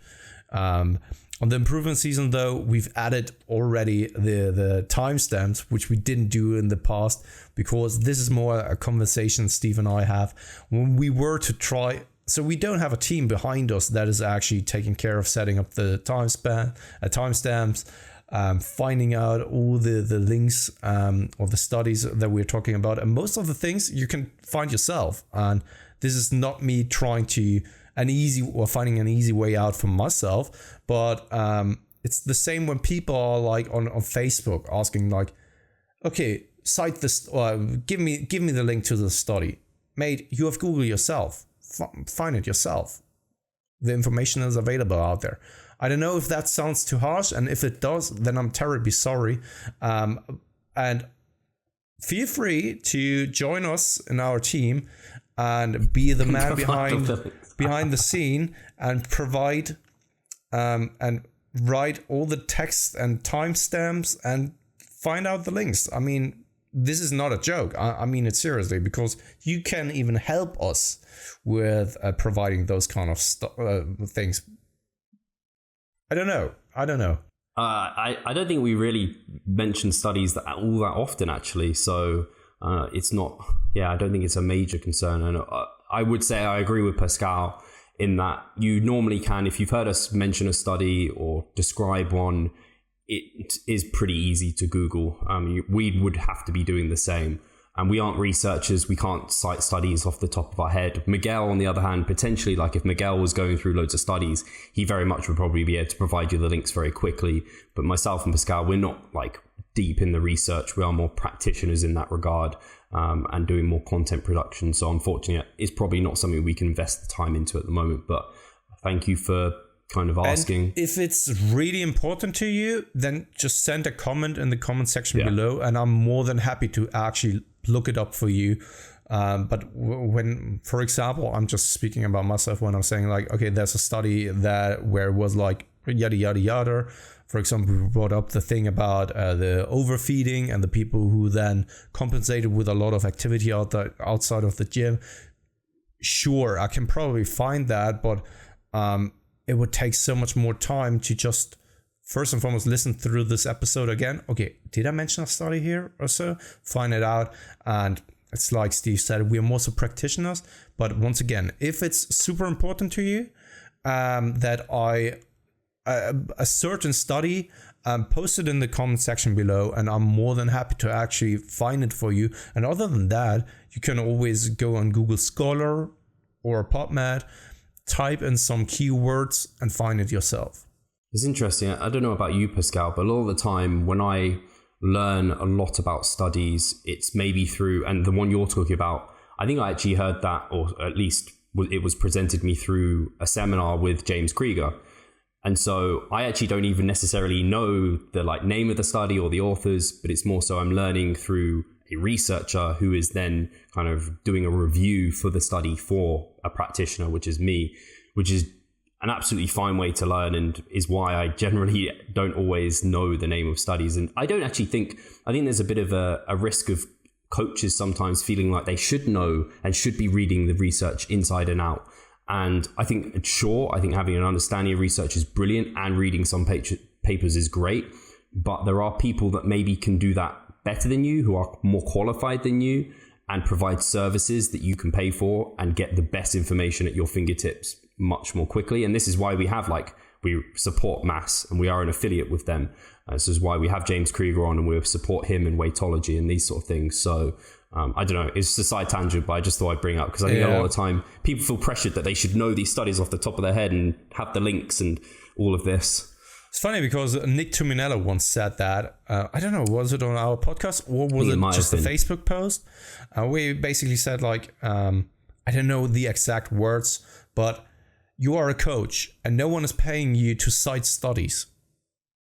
On the improvement season, though, we've added already the timestamps, which we didn't do in the past, because this is more a conversation Steve and I have when we were to try. So we don't have a team behind us that is actually taking care of setting up the timestamps, finding out all the links of the studies that we're talking about. And most of the things you can find yourself. And this is not me trying to finding an easy way out for myself, but it's the same when people are like on Facebook asking like, okay, cite this, give me the link to the study. Mate, you have Google yourself, find it yourself. The information is available out there. I don't know if that sounds too harsh, and if it does, then I'm terribly sorry. And feel free to join us in our team and be the man behind the scene and provide and write all the text and timestamps and find out the links. I mean, this is not a joke. I mean it seriously, because you can even help us with providing those kind of things. I don't know. I don't think we really mention studies all that often, actually. So it's not. Yeah, I don't think it's a major concern. And I would say I agree with Pascal in that you normally can, if you've heard us mention a study or describe one, it is pretty easy to Google. We would have to be doing the same. And we aren't researchers. We can't cite studies off the top of our head. Miguel, on the other hand, potentially, like if Miguel was going through loads of studies, he very much would probably be able to provide you the links very quickly. But myself and Pascal, we're not like deep in the research. We are more practitioners in that regard, and doing more content production. So unfortunately, it's probably not something we can invest the time into at the moment. But thank you for kind of asking. And if it's really important to you, then just send a comment in the comment section below, and I'm more than happy to actually look it up for you. But when, for example, I'm just speaking about myself when I'm saying like, okay, there's a study where it was like yada yada yada. For example, we brought up the thing about the overfeeding and the people who then compensated with a lot of activity outside of the gym. Sure, I can probably find that, but it would take so much more time to just first and foremost listen through this episode again. Okay, did I mention a study here or so? Find it out. And it's like Steve said, we are mostly practitioners. But once again, if it's super important to you that a certain study, post it in the comment section below, and I'm more than happy to actually find it for you. And other than that, you can always go on Google Scholar or PubMed, type in some keywords and find it yourself. It's interesting. I don't know about you, Pascal, but a lot of the time when I learn a lot about studies, it's maybe through, and the one you're talking about, I think I actually heard that, or at least it was presented me through a seminar with James Krieger. And so I actually don't even necessarily know the name of the study or the authors, but it's more so I'm learning through a researcher who is then kind of doing a review for the study for a practitioner, which is me, which is an absolutely fine way to learn, and is why I generally don't always know the name of studies. And I think there's a bit of a risk of coaches sometimes feeling like they should know and should be reading the research inside and out. And I think having an understanding of research is brilliant, and reading some papers is great. But there are people that maybe can do that better than you, who are more qualified than you, and provide services that you can pay for and get the best information at your fingertips much more quickly. And this is why we support MASS, and we are an affiliate with them. This is why we have James Krieger on, and we support him in weightology and these sort of things. So I don't know, it's a side tangent, but I just thought I'd bring it up because I think a lot of the time people feel pressured that they should know these studies off the top of their head and have the links and all of this. It's funny because Nick Tuminello once said that, I don't know, was it on our podcast or was it just a Facebook post? We basically said I don't know the exact words, but you are a coach and no one is paying you to cite studies.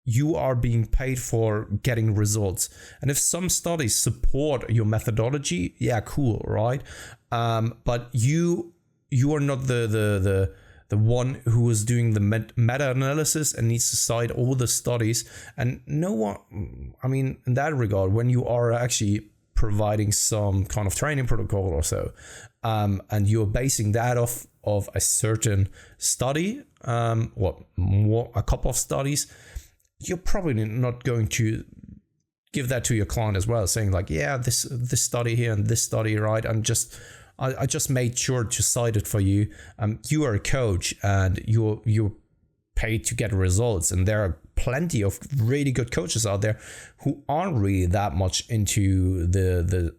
you are being paid for getting results. And if some studies support your methodology, yeah, cool, right? But you are not the one who is doing the meta-analysis and needs to cite all the studies. And no one, I mean, in that regard, when you are actually providing some kind of training protocol or so, and you're basing that off of a certain study, a couple of studies, you're probably not going to give that to your client as well, saying like, yeah, this study here and this study, right? I just made sure to cite it for you. You are a coach and you're paid to get results, and there are plenty of really good coaches out there who aren't really that much into the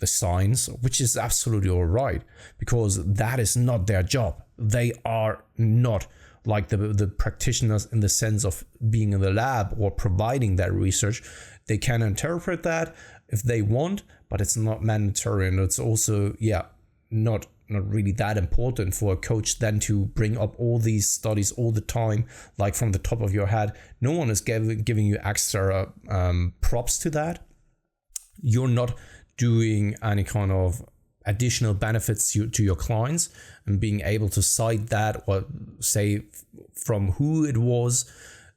science, which is absolutely all right, because that is not their job. They are not like the practitioners in the sense of being in the lab or providing that research. They can interpret that if they want, but it's not mandatory, and it's also not really that important for a coach then to bring up all these studies all the time, like from the top of your head. No one is giving you extra props to that. You're not doing any kind of additional benefits to your clients, and being able to cite that or say from who it was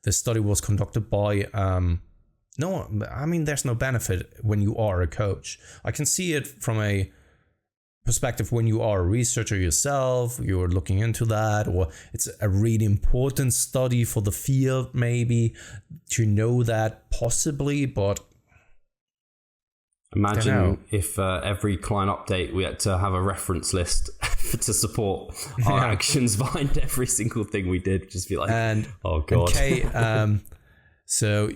the study was conducted by. No, I mean, there's no benefit when you are a coach. I can see it from a perspective when you are a researcher yourself, you're looking into that, or it's a really important study for the field maybe to know that possibly, but imagine if every client update we had to have a reference list to support our actions behind every single thing we did. Just be like, oh god. Okay, so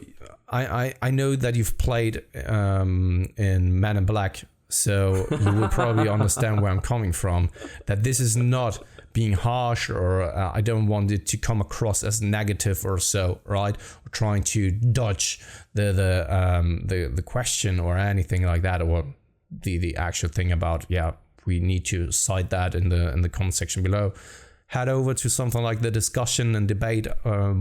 I know that you've played in Men in Black, so you will probably understand where I'm coming from. That this is not being harsh, or I don't want it to come across as negative or so, right? Or trying to dodge the question or anything like that, or the actual thing about we need to cite that in the comment section below. Head over to something like the discussion and debate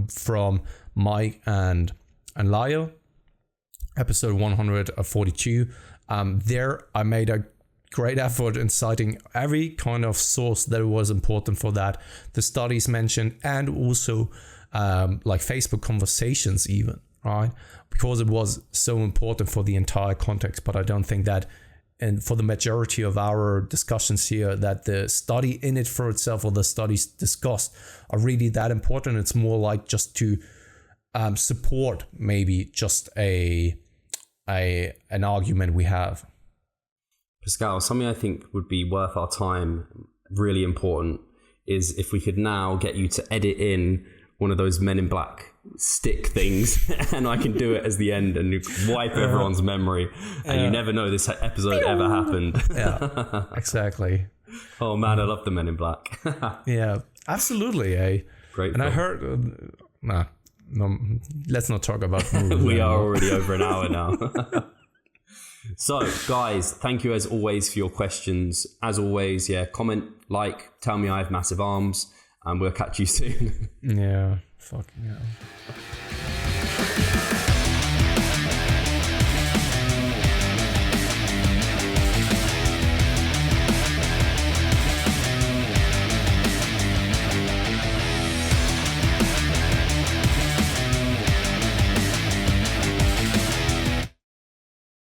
from Mike and Lyle, episode 142. There I made a great effort in citing every kind of source that was important for that, the studies mentioned, and also like Facebook conversations even, right? Because it was so important for the entire context. But I don't think that, and for the majority of our discussions here, that the study in it for itself or the studies discussed are really that important. It's more like just to support maybe just an argument we have. Pascal, something I think would be worth our time, really important, is if we could now get you to edit in one of those Men in Black stick things, and I can do it as the end and wipe everyone's memory, and you never know this episode ever happened. Yeah, exactly. Oh man, I love the Men in Black. Yeah, absolutely. Great. And film. I heard, no, let's not talk about movies. We are already over an hour now. So, guys, thank you as always for your questions. As always, comment, like, tell me I have massive arms, and we'll catch you soon. Yeah, fucking hell.